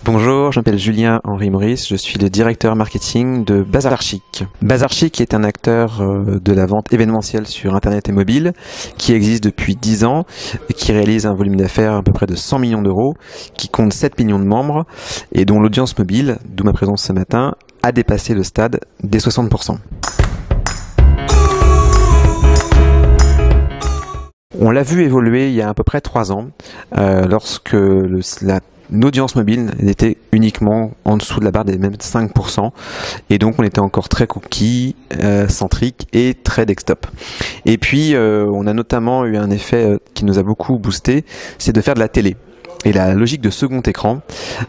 Bonjour, je m'appelle Julien Henri Maurice, je suis le directeur marketing de Bazar Chic. Bazar Chic est un acteur de la vente événementielle sur internet et mobile qui existe depuis 10 ans et qui réalise un volume d'affaires à peu près de 100 millions d'euros, qui compte 7 millions de membres et dont l'audience mobile, d'où ma présence ce matin, a dépassé le stade des 60%. On l'a vu évoluer il y a à peu près 3 ans, lorsque l'audience mobile était uniquement en dessous de la barre des mêmes 5%, et donc on était encore très cookie, centrique et très desktop. Et puis on a notamment eu un effet qui nous a beaucoup boosté, c'est de faire de la télé. Et la logique de second écran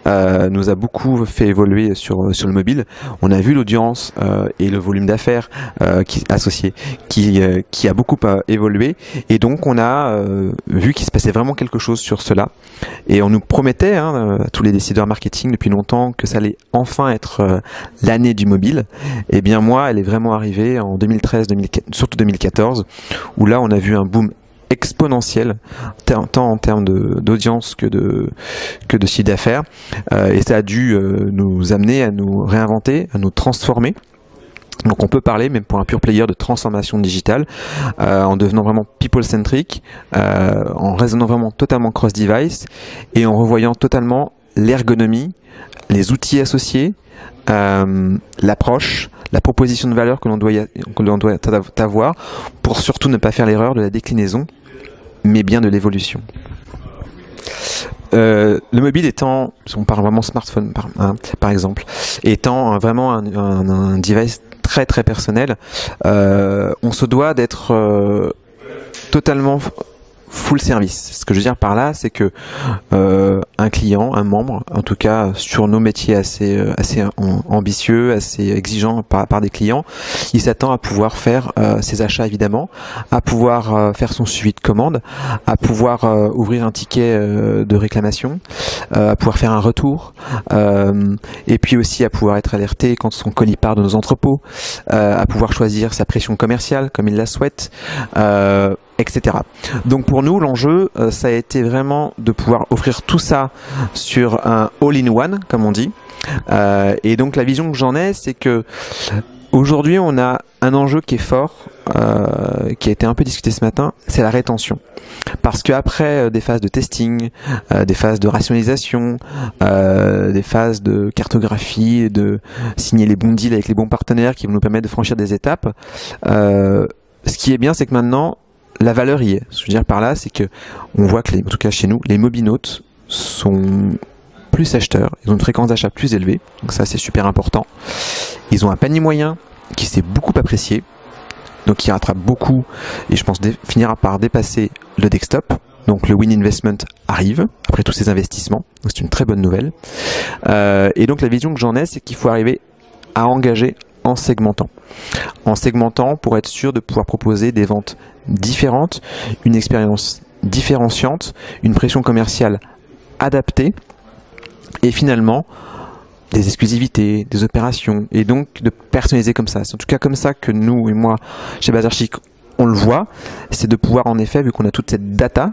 nous a beaucoup fait évoluer sur le mobile. On a vu l'audience et le volume d'affaires associé qui a beaucoup évolué. Et donc on a vu qu'il se passait vraiment quelque chose sur cela. Et on nous promettait, à tous les décideurs marketing depuis longtemps, que ça allait enfin être l'année du mobile. Et bien moi, elle est vraiment arrivée en 2013, surtout 2014, où là on a vu un boom exponentielle, tant en termes d'audience que de chiffre d'affaires, et ça a dû nous amener à nous réinventer, à nous transformer. Donc on peut parler, même pour un pure player, de transformation digitale, en devenant vraiment people-centric, en raisonnant vraiment totalement cross-device, et en revoyant totalement l'ergonomie, les outils associés, l'approche, la proposition de valeur que l'on doit avoir, pour surtout ne pas faire l'erreur de la déclinaison, mais bien de l'évolution. Le mobile étant, on parle vraiment smartphone par exemple, étant vraiment un device très très personnel, on se doit d'être totalement full service. Ce que je veux dire par là, c'est que un client, un membre, en tout cas sur nos métiers assez ambitieux, assez exigeants par des clients, il s'attend à pouvoir faire ses achats évidemment, à pouvoir faire son suivi de commande, à pouvoir ouvrir un ticket de réclamation, à pouvoir faire un retour, et puis aussi à pouvoir être alerté quand son colis part de nos entrepôts, à pouvoir choisir sa pression commerciale comme il la souhaite, etc. Donc pour nous, l'enjeu, ça a été vraiment de pouvoir offrir tout ça sur un all-in-one, comme on dit. Et donc la vision que j'en ai, c'est que aujourd'hui, on a un enjeu qui est fort, qui a été un peu discuté ce matin, c'est la rétention. Parce qu'après des phases de testing, des phases de rationalisation, des phases de cartographie, de signer les bons deals avec les bons partenaires qui vont nous permettre de franchir des étapes, ce qui est bien, c'est que maintenant, la valeur y est. Ce que je veux dire par là, c'est que on voit que, en tout cas chez nous, les mobinautes sont plus acheteurs, ils ont une fréquence d'achat plus élevée, donc ça c'est super important. Ils ont un panier moyen qui s'est beaucoup apprécié, donc qui rattrape beaucoup, et je pense finira par dépasser le desktop. Donc le win investment arrive après tous ces investissements, donc c'est une très bonne nouvelle. Et donc la vision que j'en ai, c'est qu'il faut arriver à engager en segmentant pour être sûr de pouvoir proposer des ventes différentes, une expérience différenciante, une pression commerciale adaptée, et finalement des exclusivités, des opérations, et donc de personnaliser comme ça. C'est en tout cas comme ça que nous et moi chez Bazar Chic on le voit, c'est de pouvoir en effet, vu qu'on a toute cette data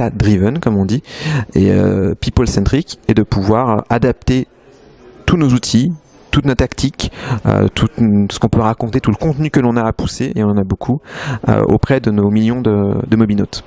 driven comme on dit, et people centric, et de pouvoir adapter tous nos outils, toute notre tactique, tout ce qu'on peut raconter, tout le contenu que l'on a à pousser, et on en a beaucoup, auprès de nos millions de mobinautes.